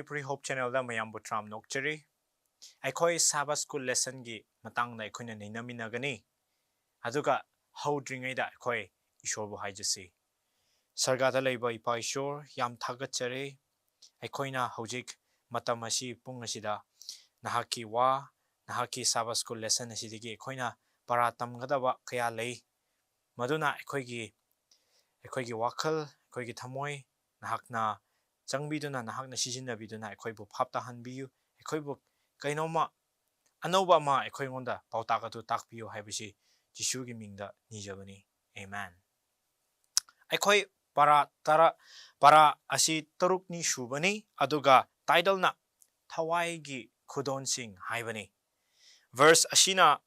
Manipuri Hope Channel da mayam butram nokchari. Aikoi Sabbath school lesson gi matang na aikoi na naminaminagani. Aduga how dringai da aikoi ishor bu haijasi. Sargada leiba ipa ishor yam thagachare. Aikoi na hojik matamasi pungashida nahaki wa nahaki Sabbath school lesson asidigi aikoi na paratam gadaba kaya lei. Maduna aikoi gi wakal aikoi gi thamoi nahakna changbiduna nahakna sijinabiduna aikoi bu phapta hanbiyu aikoi bu kainoma anova ma aikoi ngonda pautaka takpiyu haibisi Jishu gi mingda nijabani. Amen. Aikoi para asi tarukni shubani aduga title na thawai gi khudon sing haibani. Verse ashina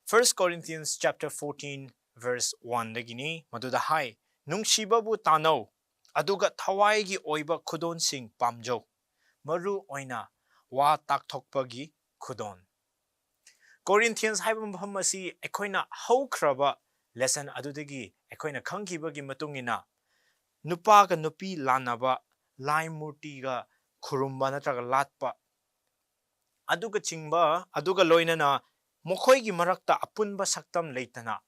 1 Corinthians chapter 14 verse 1 dagini maduda hai nungshibabu tanau aduga thawai gi oiba khudon sing pamjo maru oina wa takthokpagi khudon. Corinthians haibam hamasi ekoina haukraba lesson adudagi ekoina khangkibagi matungina nupa ga nupi lanaba lai murti ga khurumba natraga latpa aduga chingba aduga loinana mokhoi gi marakta apunba saktam leitana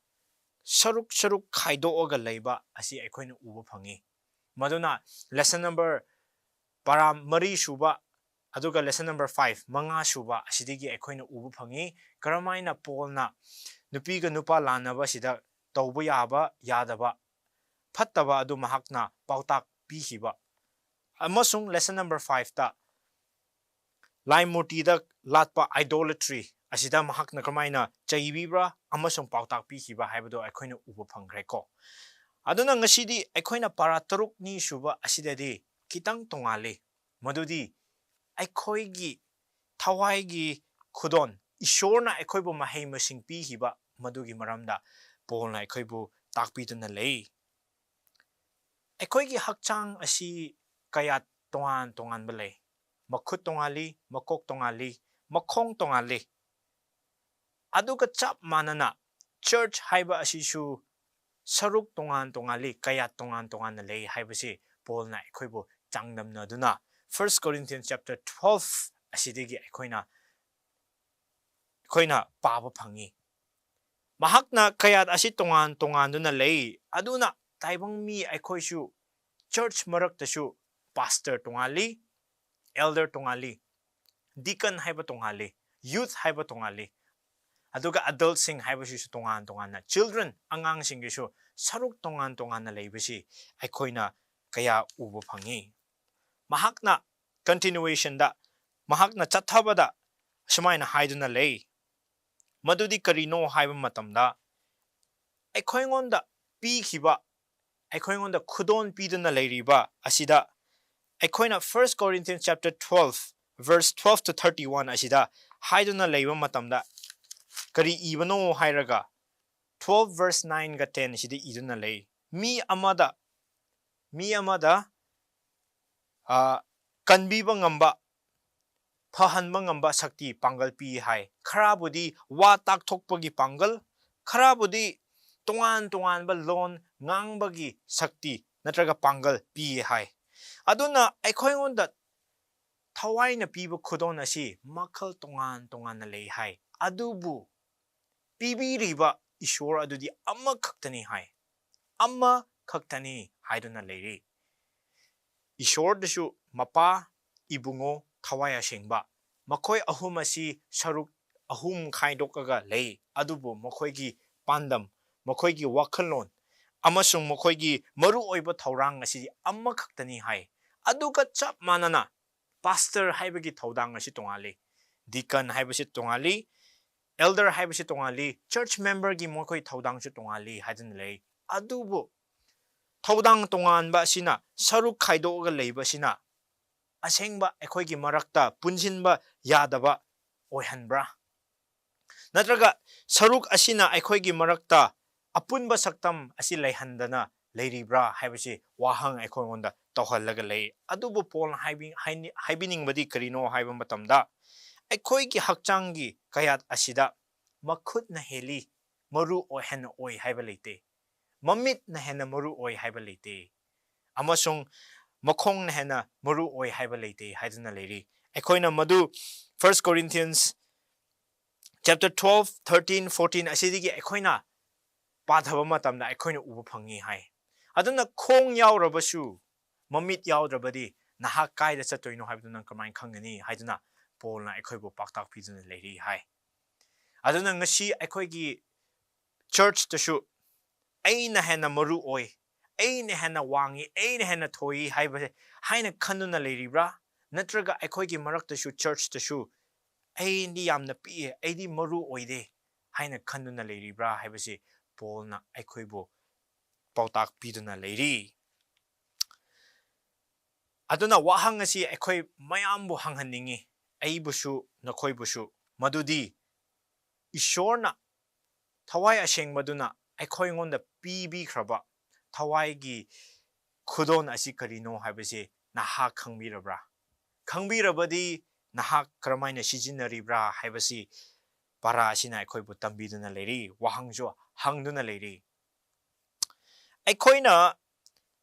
saruk khaidoga leiba asi ekoina uba phangi maduna lesson number para mari shuba aduga lesson number 5 manga shuba asidigi ekoina ubu phangi karamaina polna nupi ga nupa lanaba sida tawbu yaba yadaba phattaba adu mahakna pautak pihiba amasung lesson number 5 ta lai murti da latpa idolatry asida mahakna karamaina chaibibra amasung pautak pihiba haibado ekoina ubu phangre ko aduna ngasidi ekoina para taruk ni shuba asidadi kitang tongali madudi aikhoigi thawai khudon ishorna aikhoibu mahei masing pihiba madugi maramda polna aikhoibu takpiduna lei aikhoigi hakchang asi kaya tongan balei makhut tongali makok tongali makhong tongali aduga chap manana church haiba asishu saruk tongali kaya tongan lei haibasi polna aikhoibu changdamna duna 1 Corinthians chapter 12 asidigi aikhoina paba phangi mahakna kayat asi tongan duna lei aduna taibang mi aikhoishu church maraktashu pastor tongali elder tongali deacon haiba tongali youth haiba tongali aduga adult sing haibashu tongan na children angang singishu saruk tongan na leibasi aikhoina kaya uba phangi mahakna continuation da mahakna chathabada sumaina haiduna lei madudi karino haiba matamda aikhoingonda pikhiba aikhoingonda khudon piduna leiriba asida aikhoina 1 Corinthians chapter 12 verse 12 to 31 asida haiduna leiba matamda kari ibano hairaga 12 verse 9 ga 10 asida iduna lei mi amada kanbiba ngamba phahanba ngamba sakti pangal pi hai kharabudi wa takthokpagi pangal kharabudi tongan ba lon ngangbagi sakti natraga pangal pi hai aduna aikhoingonda thawaina piba khudon asi makhal tongan na lei hai adubu pibiriba ishor adudi amma khaktani haiduna leiri ishor dashu mapa ibungo thawaya singba makhoi ahum asi saruk ahum khaidokaga lei adubu makhoigi pandam makhoigi wakhalon amasung makhoigi maru oiba thawrang asi amma khaktani hai aduga chap manana pastor haibagi thawdang asi tongali deacon haibasi tongali elder haibasi tongali church member gi makhoi thawdang su tongali haidun lei adubu thawdang tongan ba sina saruk khaidoga leiba sina asengba aikhoigi marakta punjinba yadaba oihanbra natraga saruk asina aikhoigi marakta apunba saktam asi leihandana leiribra haibasi wahang aikhoingonda tawhallaga lei adubu pol haibiningbadi karino haiba matamda aikhoigi hakchangi kayat asida makhut na heli maru oihan oi haiba leite mamit na hena maru oi haiba leite amasung ꯃꯈꯣꯡꯅ ꯍꯦꯟꯅ ꯃꯔꯨ ꯑꯣꯏ ꯍꯥꯏꯕ ꯂꯩꯇꯦ ꯍꯥꯏꯗꯨꯅ ꯂꯩꯔꯤ ꯑꯩꯈꯣꯏꯅ ꯃꯗꯨ 1 Corinthians chapter 12 13 14 ꯑꯁꯤꯗꯒꯤ ꯑꯩꯈꯣꯏꯅ ꯄꯥꯊꯕ ꯃꯇꯝꯗ ꯑꯩꯈꯣꯏꯅ ꯎꯕ ꯐꯪꯉꯤ ꯍꯥꯏ ꯑꯗꯨꯅ ꯈꯣꯡ ꯌꯥꯎꯔꯕꯁꯨ ꯃꯃꯤꯠ ꯌꯥꯎꯗ꯭ꯔꯕꯗꯤ ꯅꯍꯥꯛ ꯀꯥꯏꯗ ꯆꯠꯇꯣꯏꯅꯣ ꯍꯥꯏꯕꯗꯨ ꯅꯪ ꯀꯃꯥꯏꯅ ꯈꯪꯒꯅꯤ ꯍꯥꯏꯗꯨꯅ ꯄꯣꯜꯅ ꯑꯩꯈꯣꯏꯕꯨ ꯄꯥꯎꯇꯥꯛ ꯄꯤꯗꯨꯅ ꯂꯩꯔꯤ ꯍꯥꯏ ꯑꯗꯨꯅ ꯉꯁꯤ ꯑꯩꯈꯣꯏꯒꯤ ꯆꯔꯆꯇꯁꯨ ꯑꯩꯅ ꯍꯦꯟꯅ ꯃꯔꯨ ꯑꯣꯏ ꯑꯩꯅ ꯍꯦꯟꯅ ꯋꯥꯡꯉꯤ ꯑꯩꯅ ꯍꯦꯟꯅ ꯊꯣꯏ ꯍꯥꯏꯕꯁꯦ ꯍꯥꯏꯅ ꯈꯟꯗꯨꯅ ꯂꯩꯔꯤꯕ꯭ꯔꯥ ꯅꯠꯇ꯭ꯔꯒ ꯑꯩꯈꯣꯏꯒꯤ ꯃꯔꯛꯇꯁꯨ ꯆꯔꯆꯇꯁꯨ ꯑꯩꯗꯤ ꯌꯥꯝꯅ ꯄꯤꯛꯑꯦ ꯑꯩꯗꯤ ꯃꯔꯨ ꯑꯣꯏꯗꯦ ꯍꯥꯏꯅ ꯈꯟꯗꯨꯅ ꯂꯩꯔꯤꯕ꯭ꯔꯥ ꯍꯥꯏꯕꯁꯤ ꯄꯣꯜꯅ ꯑꯩꯈꯣꯏꯕꯨ ꯄꯥꯎꯇꯥꯛ ꯄꯤꯗꯨꯅ ꯂꯩꯔꯤ ꯑꯗꯨꯅ ꯋꯥꯍꯪ ꯑꯁꯤ ꯑꯩꯈꯣꯏ ꯃꯌꯥꯝꯕꯨ ꯍꯪꯍꯟꯅꯤꯡꯉꯤ ꯑꯩꯕꯨꯁꯨ ꯅꯈꯣꯏꯕꯨꯁꯨ ꯃꯗꯨꯗꯤ ꯏꯁꯣꯔꯅ ꯊꯋꯥꯏ ꯑꯁꯦꯡꯕꯗꯨꯅ ꯑꯩꯈꯣꯏꯉꯣꯟꯗ ꯄꯤꯕꯤꯈ꯭ꯔꯕ ꯊꯋꯥꯏꯒꯤ ꯈꯨꯗꯣꯟ ꯑꯁꯤ ꯀꯔꯤꯅꯣ ꯍꯥꯏꯕꯁꯤ ꯅꯍꯥꯛ ꯈꯪꯕꯤꯔꯕ꯭ꯔꯥ ꯈꯪꯕꯤꯔꯕꯗꯤ ꯅꯍꯥꯛ ꯀꯔꯝꯍꯥꯏꯅ ꯁꯤꯖꯤꯟꯅꯔꯤꯕ꯭ꯔꯥ ꯍꯥꯏꯕꯁꯤ ꯄꯥꯔꯥ ꯑꯁꯤꯅ ꯑꯩꯈꯣꯏꯕꯨ ꯇꯝꯕꯤꯗꯨꯅ ꯂꯩꯔꯤ ꯋꯥꯍꯪꯁꯨ ꯍꯪꯗꯨꯅ ꯂꯩꯔꯤ ꯑꯩꯈꯣꯏꯅ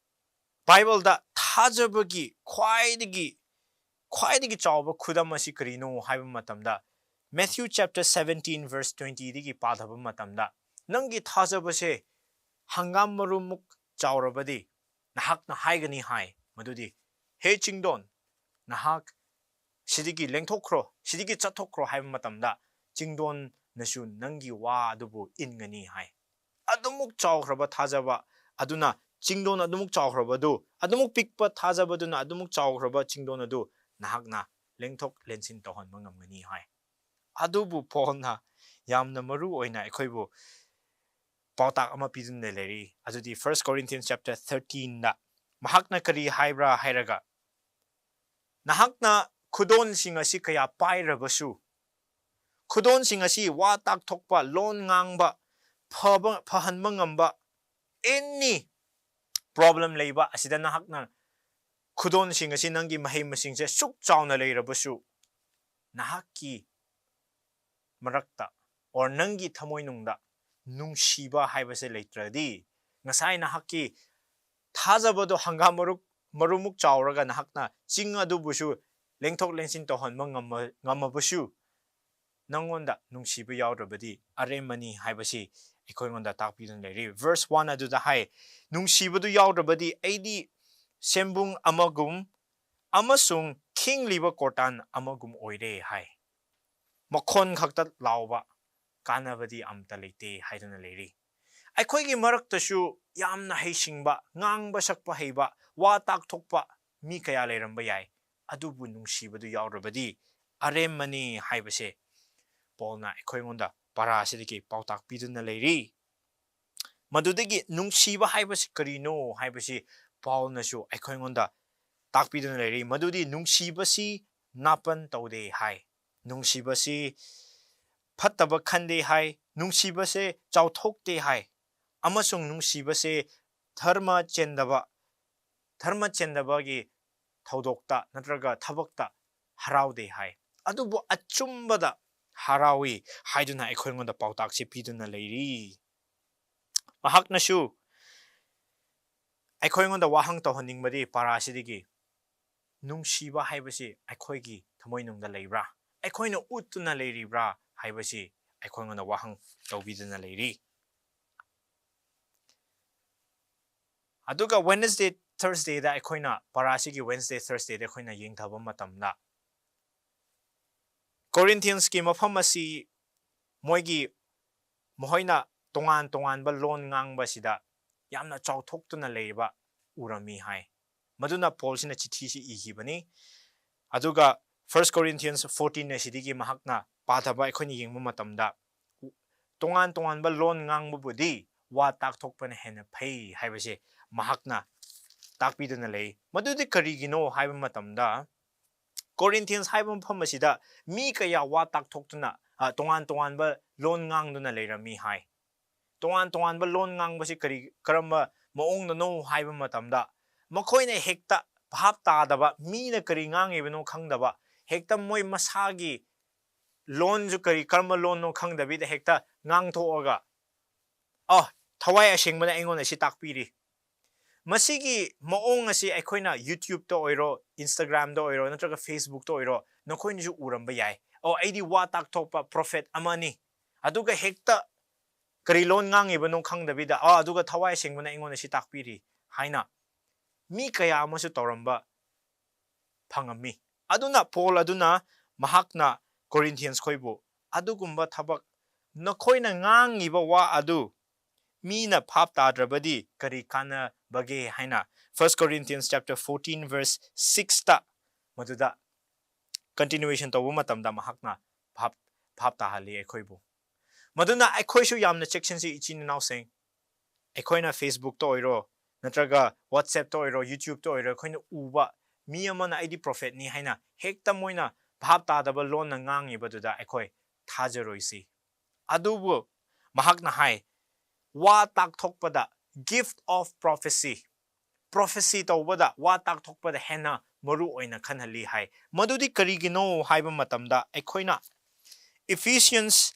ꯕꯥꯏꯕꯜꯗ ꯊꯥꯖꯕꯒꯤ ꯈ꯭ꯋꯥꯏꯗꯒꯤ ꯆꯥꯎꯕ ꯈꯨꯗꯝ ꯑꯁꯤ ꯀꯔꯤꯅꯣ ꯍꯥꯏꯕ ꯃꯇꯝꯗ Matthew chapter 17 verse 20 dagi ꯄꯥꯊꯕ ꯃꯇꯝꯗ ꯅꯪꯒꯤ ꯊꯥꯖꯕꯁꯦ ꯍꯪꯒꯥꯝ ꯃꯔꯨꯃꯨꯛ ꯆꯥꯎꯔꯕꯗꯤ ꯅꯍꯥꯛꯅ ꯍꯥꯏꯒꯅꯤ ꯍꯥꯏ ꯃꯗꯨꯗꯤ ꯍꯦ ꯆꯤꯡꯗꯣꯟ ꯅꯍꯥꯛ ꯁꯤꯗꯒꯤ ꯂꯦꯡꯊꯣꯛꯈ꯭ꯔꯣ ꯁꯤꯗꯒꯤ ꯆꯠꯊꯣꯛꯈ꯭ꯔꯣ ꯍꯥꯏꯕ ꯃꯇꯝꯗ ꯆꯤꯡꯗꯣꯟꯅꯁꯨ ꯅꯪꯒꯤ ꯋꯥ ꯑꯗꯨꯕꯨ ꯏꯟꯒꯅꯤ ꯍꯥꯏ ꯑꯗꯨꯃꯨꯛ ꯆꯥꯎꯈ꯭ꯔꯕ ꯊꯥꯖꯕ ꯑꯗꯨꯅ ꯆꯤꯡꯗꯣꯟ ꯑꯗꯨꯃꯨꯛ ꯆꯥꯎꯈ꯭ꯔꯕꯗꯨ ꯑꯗꯨꯃꯨꯛ ꯄꯤꯛꯄ ꯊꯥꯖꯕꯗꯨꯅ ꯑꯗꯨꯃꯨꯛ ꯆꯥꯎꯈ꯭ꯔꯕ ꯆꯤꯡꯗꯣꯟ ꯑꯗꯨ ꯅꯍꯥꯛꯅ ꯂꯦꯡꯊꯣꯛ ꯂꯦꯟꯁꯤꯟ ꯇꯧꯍꯟꯕ ꯉꯝꯒꯅꯤ ꯍꯥꯏ ꯑꯗꯨꯕꯨ ꯄꯣꯜꯅ ꯌꯥꯝꯅ ꯃꯔꯨ ꯑꯣꯏꯅ ꯑꯩꯈꯣꯏꯕꯨ ꯄꯥꯎꯇꯥꯛ ꯑꯃ ꯄꯤꯗꯨꯅ ꯂꯩꯔꯤ ꯑꯗꯨꯗꯤ 1 Corinthians chapter 13ꯗ ꯃꯍꯥꯛꯅ ꯀꯔꯤ ꯍꯥꯏꯕ꯭ꯔꯥ ꯍꯥꯏꯔꯒ ꯅꯍꯥꯛꯅ ꯈꯨꯗꯣꯟꯁꯤꯡ ꯑꯁꯤ ꯀꯌꯥ ꯄꯥꯏꯔꯕꯁꯨ ꯈꯨꯗꯣꯟꯁꯤꯡ ꯑꯁꯤ ꯋꯥ ꯇꯥꯛꯊꯣꯛꯄ ꯂꯣꯟ ꯉꯥꯡꯕ ꯐꯍꯟꯕ ꯉꯝꯕ ꯑꯦꯅꯤ ꯄ꯭ꯔꯣꯕ꯭ꯂꯦꯝ ꯂꯩꯕ ꯑꯁꯤꯗ ꯅꯍꯥꯛꯅ ꯈꯨꯗꯣꯟꯁꯤꯡ ꯑꯁꯤ ꯅꯪꯒꯤ ꯃꯍꯩ ꯃꯁꯤꯡꯁꯦ ꯁꯨꯛ ꯆꯥꯎꯅ ꯂꯩꯔꯕꯁꯨ ꯅꯍꯥꯛꯀꯤ ꯃꯔꯛꯇ ꯑꯣꯔ ꯅꯪꯒꯤ ꯊꯃꯣꯏꯅꯨꯡꯗ ꯅꯨꯡꯁꯤꯕ ꯍꯥꯏꯕꯁꯦ ꯂꯩꯇ꯭ꯔꯗꯤ ꯉꯁꯥꯏ ꯅꯍꯥꯛꯀꯤ ꯊꯥꯖꯕꯗꯣ ꯍꯪꯒꯥꯝ ꯃꯔꯨꯃꯨꯛ ꯆꯥꯎꯔꯒ ꯅꯍꯥꯛꯅ ꯆꯤꯡ ꯑꯗꯨꯕꯨꯁꯨ ꯂꯦꯡꯊꯣꯛ ꯂꯦꯡꯁꯤꯟ ꯇꯧꯍꯟꯕ ꯉꯝꯃꯕꯁꯨ ꯅꯪꯉꯣꯟꯗ ꯅꯨꯡꯁꯤꯕ ꯌꯥꯎꯗ꯭ꯔꯕꯗꯤ ꯑꯔꯦꯝꯕꯅꯤ ꯍꯥꯏꯕꯁꯤ ꯑꯩꯈꯣꯏꯉꯣꯟꯗ ꯇꯥꯛꯄꯤꯗꯨꯅ ꯂꯩꯔꯤ verse 1 ꯑꯗꯨꯗ ꯍꯥꯏ ꯅꯨꯡꯁꯤꯕꯗꯨ ꯌꯥꯎꯗ꯭ꯔꯕꯗꯤ ꯑꯩꯗꯤ ꯁꯦꯝꯕꯨꯡ ꯑꯃꯒꯨꯝ ꯑꯃꯁꯨꯡ ꯈꯤꯡꯂꯤꯕ ꯀꯣꯔꯇꯥꯟ ꯑꯃꯒꯨꯝ ꯑꯣꯏꯔꯦ ꯍꯥꯏ ꯃꯈꯣꯟ ꯈꯛꯇ ꯂꯥꯎꯕ ꯀꯥꯟꯅꯕꯗꯤ ꯑꯝꯇ ꯂꯩꯇꯦ ꯍꯥꯏꯗꯨꯅ ꯂꯩꯔꯤ ꯑꯩꯈꯣꯏꯒꯤ ꯃꯔꯛꯇꯁꯨ ꯌꯥꯝꯅ ꯍꯩꯁꯤꯡꯕ ꯉꯥꯡꯕ ꯁꯛꯄ ꯍꯩꯕ ꯋꯥ ꯇꯥꯛꯊꯣꯛꯄ ꯃꯤ ꯀꯌꯥ ꯂꯩꯔꯝꯕ ꯌꯥꯏ ꯑꯗꯨꯕꯨ ꯅꯨꯡꯁꯤꯕꯗꯨ ꯌꯥꯎꯗ꯭ꯔꯕꯗꯤ ꯑꯔꯦꯝꯕꯅꯤ ꯍꯥꯏꯕꯁꯦ ꯄꯣꯜꯅ ꯑꯩꯈꯣꯏꯉꯣꯟꯗ ꯄꯥꯔꯥ ꯑꯁꯤꯗꯒꯤ ꯄꯥꯎꯇꯥꯛ ꯄꯤꯗꯨꯅ ꯂꯩꯔꯤ ꯃꯗꯨꯗꯒꯤ ꯅꯨꯡꯁꯤꯕ ꯍꯥꯏꯕꯁꯤ ꯀꯔꯤꯅꯣ ꯍꯥꯏꯕꯁꯤ ꯄꯥꯎꯜꯅꯁꯨ ꯑꯩꯈꯣꯏꯉꯣꯟꯗ ꯇꯥꯛꯄꯤꯗꯨꯅ ꯂꯩꯔꯤ ꯃꯗꯨꯗꯤ ꯅꯨꯡꯁꯤꯕꯁꯤ ꯅꯥꯄꯟ ꯇꯧꯗꯦ ꯍꯥꯏ ꯅꯨꯡꯁꯤꯕꯁꯤ ꯐꯠꯇꯕ ꯈꯟꯗꯦ ꯍꯥꯏ ꯅꯨꯡꯁꯤꯕꯁꯦ ꯆꯥꯎꯊꯣꯛꯇꯦ ꯍꯥꯏ ꯑꯃꯁꯨꯡ ꯅꯨꯡꯁꯤꯕꯁꯦ ꯙꯔꯃ ꯆꯦꯟꯗꯕꯒꯤ ꯊꯧꯗꯣꯛꯇ ꯅꯠꯇ꯭ꯔꯒ ꯊꯕꯛꯇ ꯍꯔꯥꯎꯗꯦ ꯍꯥꯏ ꯑꯗꯨꯕꯨ ꯑꯆꯨꯝꯕꯗ ꯍꯔꯥꯎꯏ ꯍꯥꯏꯗꯨꯅ ꯑꯩꯈꯣꯏꯉꯣꯟꯗ ꯄꯥꯎꯇꯥꯛꯁꯦ ꯄꯤꯗꯨꯅ ꯂꯩꯔꯤ ꯃꯍꯥꯛꯅꯁꯨ ꯑꯩꯈꯣꯏꯉꯣꯟꯗ ꯋꯥꯍꯪ ꯇꯧꯍꯟꯅꯤꯡꯕꯗꯤ ꯄꯥꯔꯥꯁꯤꯗꯒꯤ ꯅꯨꯡꯁꯤꯕ ꯍꯥꯏꯕꯁꯤ ꯑꯩꯈꯣꯏꯒꯤ ꯊꯃꯣꯏꯅꯨꯡꯗ ꯂꯩꯕ꯭ꯔꯥ ꯑꯩꯈꯣꯏꯅ ꯎꯠꯇꯨꯅ ꯂꯩꯔꯤꯕ꯭ꯔꯥ ꯍꯥꯏꯕꯁꯤ ꯑꯩꯈꯣꯏꯉꯣꯟꯗ ꯋꯥꯍꯪ ꯇꯧꯕꯤꯗꯨꯅ ꯂꯩꯔꯤ ꯑꯗꯨꯒ Wednesday Thursdayꯗ ꯑꯩꯈꯣꯏꯅ ꯄꯥꯔꯥꯁꯤꯒꯤ Wednesday Thursdayꯗ ꯑꯩꯈꯣꯏꯅ ꯌꯦꯡꯊꯕ ꯃꯇꯝꯗ Corinthiansꯀꯤ ꯃꯐꯝ ꯑꯁꯤ ꯃꯈꯣꯏꯅ ꯇꯣꯉꯥꯟ ꯇꯣꯉꯥꯟꯕ ꯂꯣꯟ ꯉꯥꯡꯕꯁꯤꯗ ꯌꯥꯝꯅ ꯆꯥꯎꯊꯣꯛꯇꯨꯅ ꯂꯩꯕ ꯎꯔꯝꯃꯤ ꯍꯥꯏ ꯃꯗꯨꯅ ꯄꯣꯜꯁꯤꯅ ꯆꯤꯊꯤꯁꯤ ꯏꯈꯤꯕꯅꯤ ꯑꯗꯨꯒ 1 Corinthians 14 ꯑꯁꯤꯗꯒꯤ ꯃꯍꯥꯛꯅ ꯄꯥꯊꯕ ꯑꯩꯈꯣꯏꯅ ꯌꯦꯡꯕ ꯃꯇꯝꯗ ꯇꯣꯉꯥꯟ ꯇꯣꯉꯥꯟꯕ ꯂꯣꯟ ꯉꯥꯡꯕꯕꯨꯗꯤ ꯋꯥ ꯇꯥꯛꯊꯣꯛꯄꯅ ꯍꯦꯟꯅ ꯐꯩ ꯍꯥꯏꯕꯁꯦ ꯃꯍꯥꯛꯅ ꯇꯥꯛꯄꯤꯗꯨꯅ ꯂꯩ ꯃꯗꯨꯗꯤ ꯀꯔꯤꯒꯤꯅꯣ ꯍꯥꯏꯕ ꯃꯇꯝꯗ Corinthians ꯍꯥꯏꯕ ꯃꯐꯝ ꯑꯁꯤꯗ ꯃꯤ ꯀꯌꯥ ꯋꯥ ꯇꯥꯛꯊꯣꯛꯇꯨꯅ ꯇꯣꯉꯥꯟ ꯇꯣꯉꯥꯟꯕ ꯂꯣꯟ ꯉꯥꯡꯗꯨꯅ ꯂꯩꯔꯝꯃꯤ ꯍꯥꯏ ꯇꯣꯉꯥꯟ ꯇꯣꯉꯥꯟꯕ ꯂꯣꯟ ꯉꯥꯡꯕꯁꯤ ꯀꯔꯝꯕ ꯃꯑꯣꯡꯗꯅꯣ ꯍꯥꯏꯕ ꯃꯇꯝꯗ ꯃꯈꯣꯏꯅ ꯍꯦꯛꯇ ꯚꯥꯞ ꯇꯥꯗꯕ ꯃꯤꯅ ꯀꯔꯤ ꯉꯥꯡꯉꯤꯕꯅꯣ ꯈꯪꯗꯕ ꯍꯦꯛꯇ ꯃꯣꯏ ꯃꯁꯥꯒꯤ ꯂꯣꯟꯁꯨ ꯀꯔꯝꯕ ꯂꯣꯟꯅꯣ ꯈꯪꯗꯕꯤꯗ ꯍꯦꯛꯇ ꯉꯥꯡꯊꯣꯛꯑꯒ ꯊꯋꯥꯏ ꯑꯁꯦꯡꯕꯅ ꯑꯩꯉꯣꯟꯗ ꯁꯤ ꯇꯥꯛꯄꯤꯔꯤ Masigi maong asi aikoina YouTube to oiro, Instagram to oiro, natraga Facebook to oiro, nakoina ju uramba yai. O aidi wa tak topa prophet amani. Aduga hekta karilon ngang iba nung kang Davida. Aduga thawai sing mana ingon si takpiri. Haina. Mi kaya amasu toramba pangami. Aduna Paul aduna mahakna Corinthians koibu. Adugumba tabak nakoina ngang iba wa adu. Mina pap tadrabadi kari kana bage haina. 1 Corinthians chapter 14 verse 6 ta. Maduda continuation to matamda mahakna pap tahali ekoibu. Maduna ekoishu yamna section si ichin now saying ekoina Facebook to oiro natraga WhatsApp to oiro YouTube to oiro koina uba mi amana ID prophet ni haina hekta moina pap tadaba lon na ngangi baduda ekoi thajaroisi. Adubu mahakna hai wa tak thokpada gift of prophecy to bada wa tak thokpada hena maru oina khanhali hai madudi karigino haiba matamda ekoina Ephesians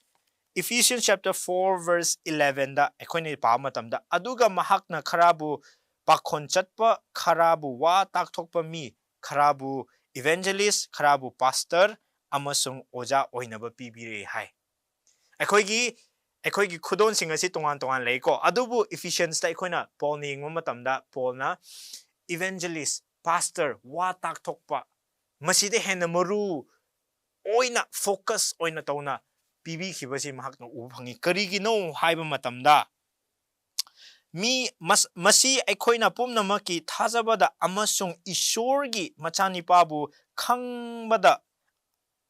chapter 4 verse 11 da ekoini pa matamda aduga mahakna kharabu pakhon chatpa kharabu wa tak thokpa mi kharabu evangelist kharabu pastor amasung oja oinaba pibire hai ekoigi khudon sing asi tongan leiko adubu Ephesians ta ekoina Paul ni ngom matamda Paul na evangelist pastor wa tak thokpa maside hena maru oina focus oina tawna pibi khibasi mahakna u phangi karigino haiba matamda mi masi aikoina pumnamaki thajabada amasung ishorgi machani pabu khangbada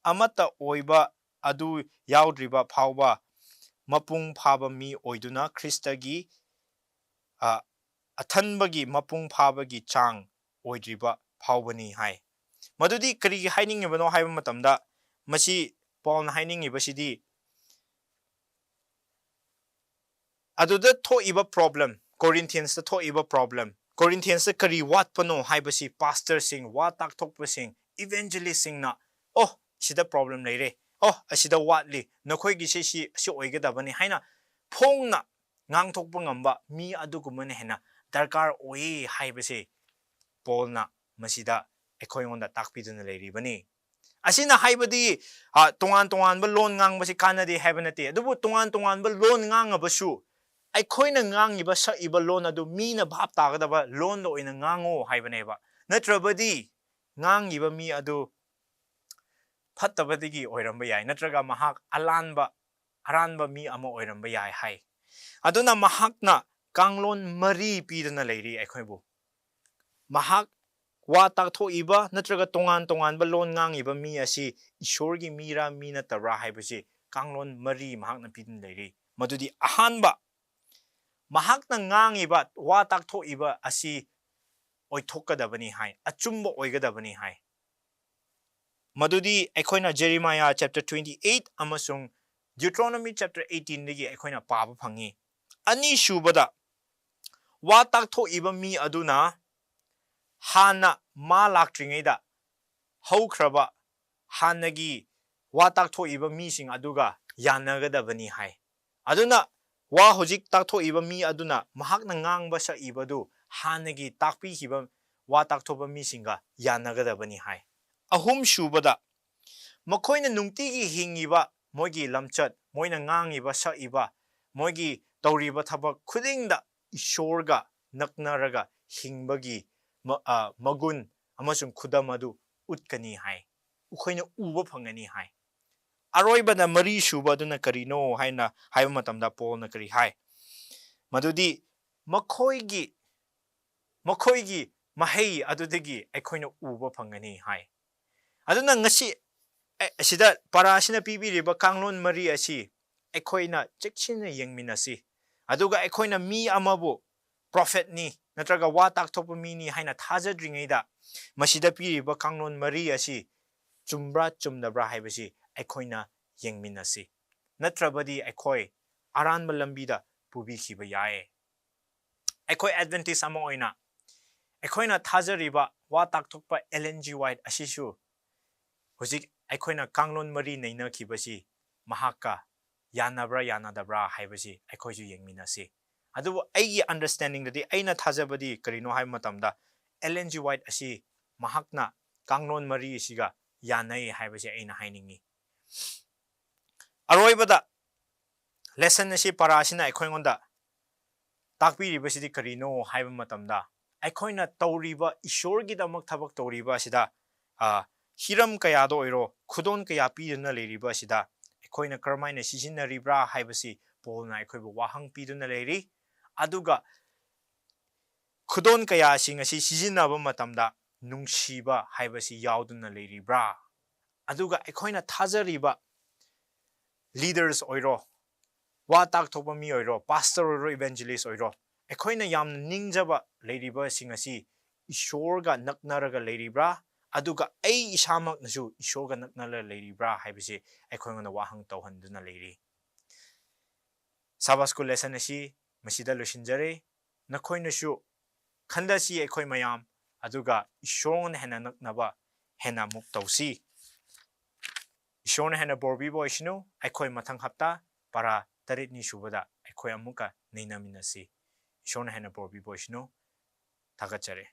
amata oiba adu yaudriba phawba mapung phaba mi oiduna Kristagi athanbagi mapung phabagi chang oidriba phawbani hai madudi karigi hainingibano haiba matamda masi Paul hainingibasidi aduda thoiba problem Corinthians ta thoiba problem Corinthians ta kari wat pano haibasi pastor sing wa tak thokpa sing evangelist sing na sida problem leire asida watli nakhoi gi si oigadabani haina phongna ngang thokpa ngamba mi adugumane hena darkar oi haibase Paul na masida ekhoyonda takpiduna leiribani asina haibadi tongan ba lon ngang basi kanadi habanati adubu tongan ba lon ngang basu aikoina ngang iba sa iba lon adu mina bhap tagadaba lon lo ina ngango haibaneba natrabadi ngang iba mi adu phattabadigi oiramba yai natraga mahak aranba mi ama oiramba yai hai aduna mahakna kanglon mari pidana leiri aikhoibu mahak wa tak thoiba natraga tongan ba lon ngang iba mi asi ishorgi mira mina tabra haibasi kanglon mari mahakna pidana leiri madudi ahanba mahakna ngang iba wa tak thoiba asi oithokadabani hai achumba oigadabani hai madudi ekoina Jeremiah chapter 28 amasung Deuteronomy chapter 18 digi ekoina paba phangi ani shubada wa tak thoiba mi aduna hana ma laktringaida haukraba hanagi wa tak thoiba mi sing aduga yanagadabani hai aduna wa hojik tak thoiba mi aduna mahakna ngangba sa ibadu hanagi takpi hiba wa tak thoba mi singa yanagadabani hai ahum shubada makoina nungtigi hingiba moigi lamchat moina ngangiba sa iba moigi tawriba thabak khudingda ishorga naknaraga hingbagi magun amasung khudamadu utkani hai ukhoina uba phangani hai aroibana mari shubaduna karino haina haiba matamda Paul na kari hai madudi makhoigi mahei adudagi ekoina uba phangani hai aduna ngasi asida parasina pibiriba kanglon mari asi ekoina chekchina yengminasi aduga ekoina mi amabu prophet ni natraga wa tak thopa mi ni haina thajadringaida masida piriba kanglon mari asi chumbra chumnabra haibasi ekoina yengminasi natrabadi ekoi aranba lambida pubi khiba yae ekoi advantage ama oina ekoina thajariba wa tak thokpa LNG White asishu hojik ekoina kanglon mari neina khibasi mahaka yanabra yanadabra haibasi ekoisu yengminasi ꯑꯗꯨꯕꯨ ꯑꯩꯒꯤ ꯑꯟꯗꯔꯁꯇꯦꯟꯗꯤꯡꯗꯗꯤ ꯑꯩꯅ ꯊꯥꯖꯕꯗꯤ ꯀꯔꯤꯅꯣ ꯍꯥꯏꯕ ꯃꯇꯝꯗ ꯑꯦꯂꯦꯟ G white ꯑꯁꯤ ꯃꯍꯥꯛꯅ ꯀꯥꯡꯂꯣꯟ ꯃꯔꯤ ꯑꯁꯤꯒ ꯌꯥꯅꯩ ꯍꯥꯏꯕꯁꯤ ꯑꯩꯅ ꯍꯥꯏꯅꯤꯡꯉꯤ ꯑꯔꯣꯏꯕꯗ ꯂꯦꯁꯟ ꯑꯁꯤ ꯄꯔꯥ ꯑꯁꯤꯅ ꯑꯩꯈꯣꯏꯉꯣꯟꯗ ꯇꯥꯛꯄꯤꯔꯤꯕꯁꯤꯗꯤ ꯀꯔꯤꯅꯣ ꯍꯥꯏꯕ ꯃꯇꯝꯗ ꯑꯩꯈꯣꯏꯅ ꯇꯧꯔꯤꯕ ꯏꯁꯣꯔꯒꯤꯗꯃꯛ ꯊꯕꯛ ꯇꯧꯔꯤꯕ ꯑꯁꯤꯗ ꯍꯤꯔꯝ ꯀꯌꯥꯗ ꯑꯣꯏꯔꯣ ꯈꯨꯗꯣꯟ ꯀꯌꯥ ꯄꯤꯗꯨꯅ ꯂꯩꯔꯤꯕ ꯑꯁꯤꯗ ꯑꯩꯈꯣꯏꯅ ꯀꯔꯝꯍꯥꯏꯅ ꯁꯤꯖꯤꯟꯅꯔꯤꯕ꯭ꯔꯥ ꯍꯥꯏꯕꯁꯤ ꯄꯣꯜꯅ ꯑꯩꯈꯣꯏꯕꯨ ꯋꯥꯍꯪ ꯄꯤꯗꯨꯅ ꯂꯩꯔꯤ ꯑꯗꯨꯒ ꯈꯨꯗꯣꯟ ꯀꯌꯥꯁꯤꯡ ꯑꯁꯤ ꯁꯤꯖꯤꯟꯅꯕ ꯃꯇꯝꯗ ꯅꯨꯡꯁꯤꯕ ꯍꯥꯏꯕꯁꯤ ꯌꯥꯎꯗꯨꯅ ꯂꯩꯔꯤꯕ꯭ꯔꯥ ꯑꯗꯨꯒ ꯑꯩꯈꯣꯏꯅ ꯊꯥꯖꯔꯤꯕ ꯂꯤꯗꯔꯁ ꯑꯣꯏꯔꯣ ꯋꯥ ꯇꯥꯛꯊꯣꯛꯄ ꯃꯤ ꯑꯣꯏꯔꯣ ꯄꯥꯁꯇꯔ ꯑꯣꯏꯔꯣ ꯏꯚꯦꯟꯖꯦꯂꯤꯁ ꯑꯣꯏꯔꯣ ꯑꯩꯈꯣꯏꯅ ꯌꯥꯝꯅ ꯅꯤꯡꯖꯕ ꯂꯩꯔꯤꯕꯁꯤꯡ ꯑꯁꯤ ꯏꯁꯣꯔꯒ ꯅꯛꯅꯔꯒ ꯂꯩꯔꯤꯕ꯭ꯔꯥ ꯑꯗꯨꯒ ꯑꯩ ꯏꯁꯥꯃꯛꯅꯁꯨ ꯏꯁꯣꯔꯒ ꯅꯛꯅꯔꯒ ꯂꯩꯔꯤꯕ꯭ꯔꯥ ꯍꯥꯏꯕꯁꯤ ꯑꯩꯈꯣꯏꯉꯣꯟꯗ ꯋꯥꯍꯪ ꯇꯧꯍꯟꯗꯨꯅ ꯂꯩꯔꯤ ꯁꯥꯕꯥꯁ ꯁ꯭ꯀꯨꯜ ꯂꯦꯁꯟ ꯑꯁꯤ ꯃꯁꯤꯗ ꯂꯣꯏꯁꯤꯟꯖꯔꯦ ꯅꯈꯣꯏꯅꯁꯨ ꯈꯟꯗꯁꯤ ꯑꯩꯈꯣꯏ ꯃꯌꯥꯝ ꯑꯗꯨꯒ ꯏꯁꯣꯔꯅ ꯍꯦꯟꯅ ꯅꯛꯅꯕ ꯍꯦꯟꯅ ꯑꯃꯨꯛ ꯇꯧꯁꯤ ꯏꯁꯣꯔꯅ ꯍꯦꯟꯅ ꯕꯣꯔ ꯄꯤꯕ ꯑꯣꯏꯁꯅꯨ ꯑꯩꯈꯣꯏ ꯃꯊꯪ ꯍꯞꯇꯥ ꯄꯔꯥ 8ꯅꯤ ꯁꯨꯕꯗ ꯑꯩꯈꯣꯏ ꯑꯃꯨꯛꯀ ꯅꯩꯅꯃꯤꯟꯅꯁꯤ ꯏꯁꯣꯔꯅ ꯍꯦꯟꯅ ꯕꯣꯔ ꯄꯤꯕ ꯑꯣꯏꯁꯅꯨ ꯊꯥꯒꯠꯆꯔꯤ